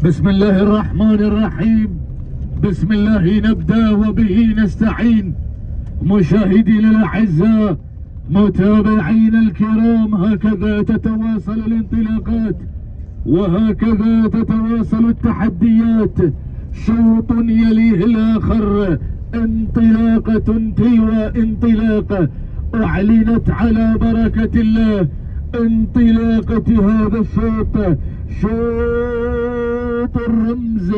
بسم الله الرحمن الرحيم. بسم الله نبدأ وبه نستعين. مشاهدينا الأعزاء، متابعينا الكرام، هكذا تتواصل الانطلاقات وهكذا تتواصل التحديات، شوط يليه الآخر، انطلاقة تلو انطلاقة أعلنت على بركة الله. انطلاقة هذا الشوط شوط الرمز،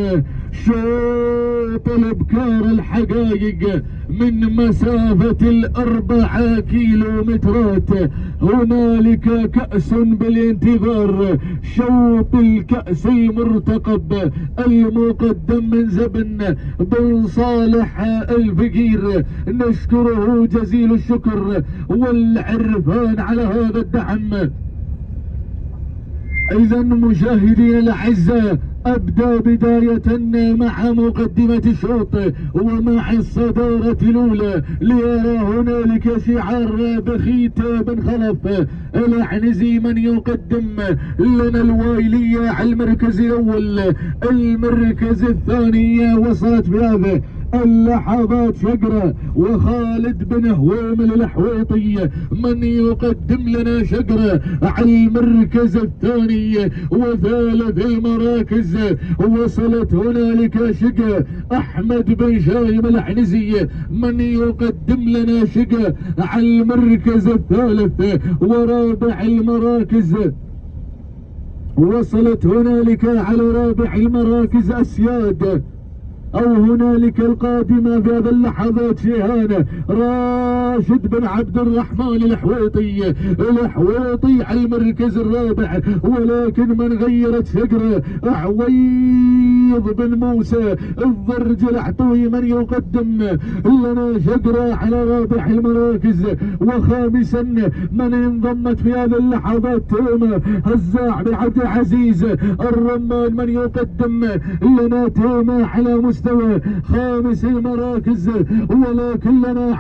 شوط الابكار الحقائق من مسافة ال4 كيلومترات. هنالك كأس بالانتظار، شوط الكأس المرتقب المقدم من زبن بن صالح الفقير، نشكره جزيل الشكر والعرفان على هذا الدعم. إذا مشاهدينا الأعزاء، أبدأ بداية مع مقدمة الشوط ومع الصدارة الأولى، ليرى هنالك شعار بخيت بن خلف الأعنزي من يقدم لنا الوايلية على المركز الأول. المركز الثاني وصلت بهذا اللحظات شقرة وخالد بن هويمل الحويطي من يقدم لنا شقرة على المركز الثاني. وثالث المراكز وصلت هنالك شقة أحمد بن شايم العنزي من يقدم لنا شقة على المركز الثالث. ورابع المراكز وصلت هنالك على رابع المراكز أسياد، أو هنالك القادمة في هذه اللحظات شهانة راشد بن عبد الرحمن الحويطي على المركز الرابع. ولكن من غيرت شقرة عويض بن موسى الضرج العطوي من يقدم لنا شقرة على رابع المراكز. وخامسا من انضمت في هذه اللحظات تيمة هزاع بن عبد العزيز الرمان من يقدم لنا تيمة على مستوى خامس المراكز. ولكن لنا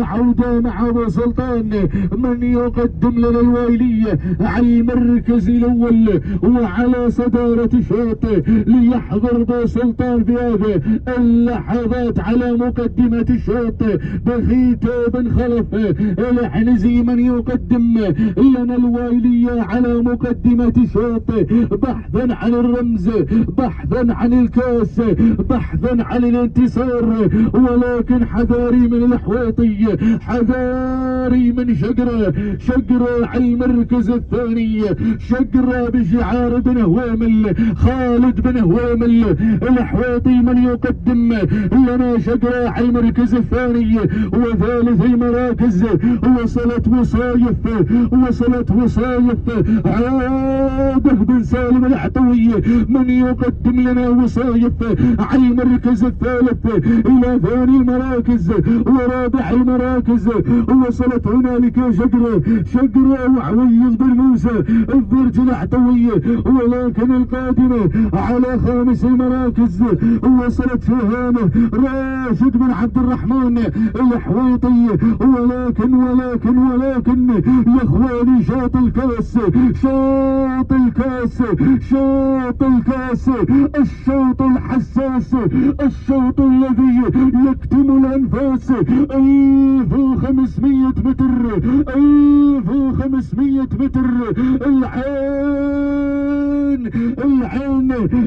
عودة مع ابو سلطان من يقدم لنا الوايلية على المركز الاول وعلى صدارة الشوط. ليحضر ابو سلطان في هذه اللحظات على مقدمة الشوط بخيت بن خلف العنزي من يقدم لنا الوايلية على مقدمة الشوط، بحثا عن الرمز، بحثا عن الكاس، بحثا عن الانتصار. ولكن حذاري من الحويطي، حذاري من شقرة على المركز الثاني، شقرة بشعار بن هويمل خالد بن هويمل الحويطي من يقدم لنا شقرة على المركز الثاني. وثالث المراكز وصلت وصايف عاده بن سالم العطوي من يقدم لنا وصايف على المركز الثالث. الى ثاني المراكز ورابع المراكز وصلت هنالك شقرة وعويض بن موسى الضرج العطوي. ولكن القادمة على خامس المراكز وصلت شهامة راشد بن عبد الرحمن الحويطي. ولكن يا اخواني شوط الكاس، الشوط الحساس، الشوط الذي يكتم الانفاس. 1500 متر، 1500 متر. العين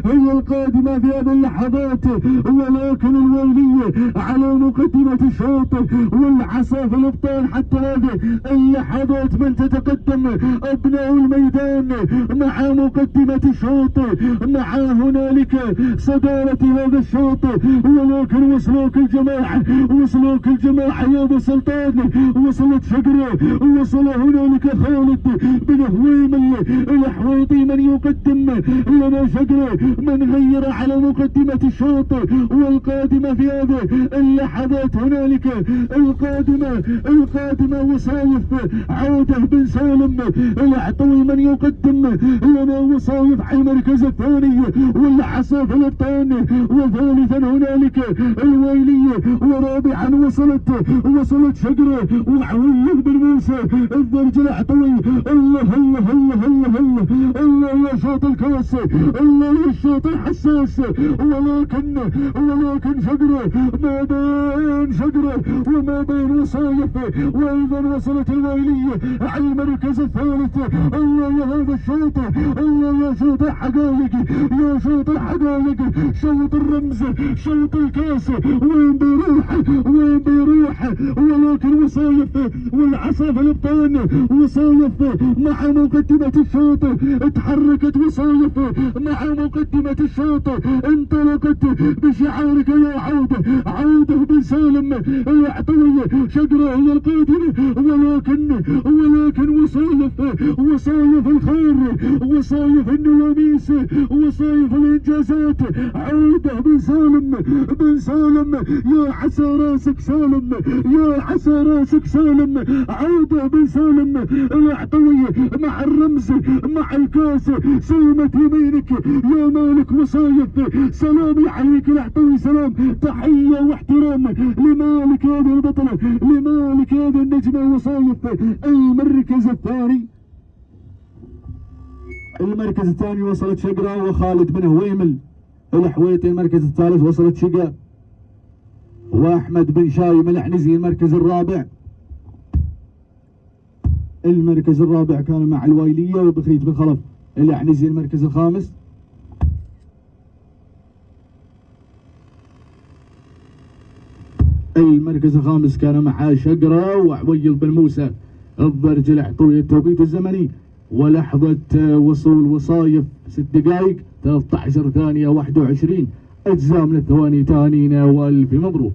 هي القادمة في هذه اللحظات. ولكن الويلية على مقدمة الشوط والعصا في الابطال حتى هذه اللحظات. من تتقدم ابناء الميدان مع مقدمة الشوط، مع هنالك صدارة هذا الشوط. ولكن وصلوك الجماعة يا ابو سلطان، وصلت شقرة، وصل هنالك خالد بن هويمل الحويطي من يقدم لنا شقرة من غير على مقدمة الشوط. والقادمة في هذه اللحظات هنالك القادمة وصايف عودة بن سالم العطوي من يقدم لنا وصايف على المركز الثاني والعصا في الابطال. وثالثا هنالك الويلية. ورابعا وصلت شقرة وعويض بن موسى الضرج العطوي. الله يا شوط الكاس الله الشوط الحساس، ولكن شقره ما بين شقره وما بين وصايف، وايضا وصلت الويليه على المركز الثالث. الله يا هذا الشوط، الله يا شوط الحقائق، يا شوط الحقائق، شوط الرمز، شوط الكاس، وين بيروح ولكن وصايف والعصا في الابطان، وصايف مع مقدمة الشوط، تحركت وصايف مع مقدمة الشوط، انطلقت بشعارك يا عودة بن سالم العطوي، شقرة هي القادمة، ولكن وصايف الخير، وصايف النواميس، وصايف الانجازات، عودة بن سالم يا حسى راسك سالم، يا حسى راسك سالم، عودة بن سالم العطوي مع الرمز مع الكاس، سلمت يمينك يا مالك وصايف، سلام يحييك العطوي، سلام تحية واحترام لمالك هذه البطلة، لمالك هذه النجمة وصايف. المركز الثاني وصلت شقرة وخالد بن هويمل الحويطي. المركز الثالث وصلت شقة واحمد بن شايم العنزي. المركز الرابع كان مع الوايلية وبخيت بن خلف العنزي. المركز الخامس كان مع شقرة وعويض بن موسى الضرج العطوي. التوقيت الزمني ولحظة وصول وصايف 6 دقائق 13 ثانية 21 أجزاء من الثواني. تهانينا والف مبروك.